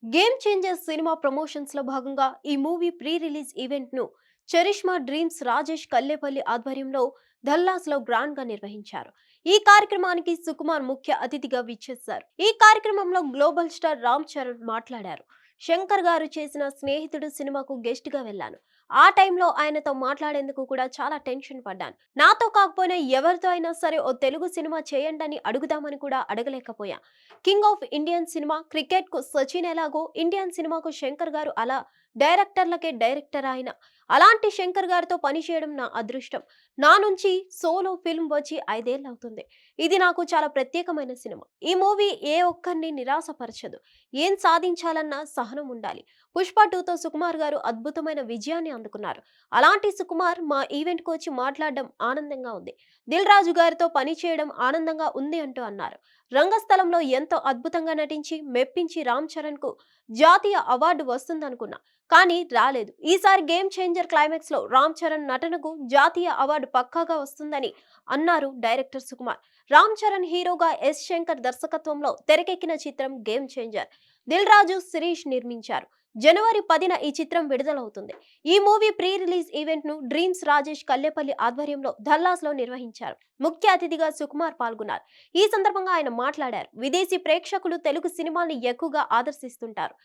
Game changer cinema promotions లో భాగంగా ఈ మూవీ ప్రీ రిలీజ్ ఈవెంట్ ను చరిష్మా డ్రీమ్స్ రాజేష్ కల్లేపల్లి ఆధ్వర్యంలో ధల్లాస్ లో గ్రాండ్ గా నిర్వహించారు. ఈ కార్యక్రమానికి సుకుమార్ ముఖ్య అతిథిగా విచ్చేశారు. ఈ కార్యక్రమంలో గ్లోబల్ స్టార్ రామ్ చరణ్ మాట్లాడారు. శంకర్ గారు చేసిన స్నేహితుడు సినిమాకు గెస్ట్ గా వెళ్ళాను. ఆ టైంలో ఆయనతో మాట్లాడేందుకు కూడా చాలా టెన్షన్ పడ్డాను. నాతో కాకపోయినా ఎవరితో అయినా సరే ఓ తెలుగు సినిమా చేయండి అని అడుగుదామని కూడా అడగలేకపోయా. King of Indian cinema, cricket కు సచిన్ ఎలాగో ఇండియన్ సినిమాకు శంకర్ గారు అలా డైరెక్టర్లకే డైరెక్టర్ ఆయన. అలాంటి శంకర్ గారితో పనిచేయడం నా అదృష్టం. నా నుంచి సోలో ఫిల్మ్ వచ్చి 5 ఏళ్ళు అవుతుంది. ఇది నాకు చాలా ప్రత్యేకమైన సినిమా. ఈ మూవీ ఏ ఒక్కరిని నిరాశపరచదు. ఏం సాధించాలన్నా సహనం ఉండాలి. పుష్ప 2తో సుకుమార్ గారు అద్భుతమైన విజయాన్ని అందుకున్నారు. అలాంటి సుకుమార్ మా ఈవెంట్ కు వచ్చి మాట్లాడడం ఆనందంగా ఉంది. దిల్ రాజు గారితో పనిచేయడం ఆనందంగా ఉంది అంటూ అన్నారు. రంగస్థలంలో ఎంతో అద్భుతంగా నటించి మెప్పించి రామ్ చరణ్ కు జాతీయ అవార్డు వస్తుందనుకున్నా, కానీ రాలేదు. ఈసారి గేమ్ చేంజర్ క్లైమాక్స్ లో రామ్ చరణ్ నటనకు జాతీయ అవార్డు పక్కాగా వస్తుందని అన్నారు డైరెక్టర్ సుకుమార్. రామ్ చరణ్ హీరోగా ఎస్ శంకర్ దర్శకత్వంలో తెరకెక్కిన చిత్రం గేమ్ చేంజర్. దిల్ రాజు, శిరీష్ నిర్మించారు. జనవరి 10న ఈ చిత్రం విడుదలవుతుంది. ఈ మూవీ ప్రీ రిలీజ్ ఈవెంట్ ను డ్రీమ్స్ రాజేష్ కల్లేపల్లి ఆధ్వర్యంలో ధల్లాస్ లో నిర్వహించారు. ముఖ్య అతిథిగా సుకుమార్ పాల్గొన్నారు. ఈ సందర్భంగా ఆయన మాట్లాడారు. విదేశీ ప్రేక్షకులు తెలుగు సినిమాల్ని ఎక్కువగా ఆదర్శిస్తుంటారు.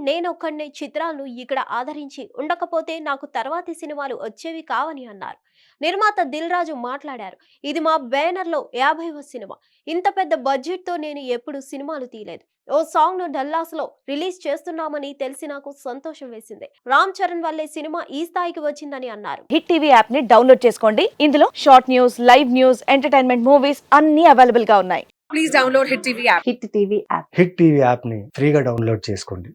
నేనొక్కడినే చిత్రాలను ఇక్కడ ఆదరించి ఉండకపోతే నాకు తర్వాతి సినిమాలు వచ్చేవి కావని అన్నారు. నిర్మాత దిల్ రాజు మాట్లాడారు. ఇది మా బ్యానర్ లో 50వ సినిమా. ఇంత పెద్ద బడ్జెట్ తో నేను ఎప్పుడు సినిమాలు తీయలేదు. ఓ సాంగ్ ను డల్లాస్ లో రిలీజ్ చేస్తున్నామని తెలిసి నాకు సంతోషం వేసింది. రామ్ చరణ్ వల్లే సినిమా ఈ స్థాయికి వచ్చిందని అన్నారు. హిట్ టీవీ యాప్ ని డౌన్లోడ్ చేసుకోండి. ఇందులో short news, live news, entertainment movies అన్ని అవైలబుల్ గా ఉన్నాయి. Please download Hit TV app. Hit TV app. Hit TV యాప్ని ఫ్రీగా డౌన్లోడ్ చేసుకోండి.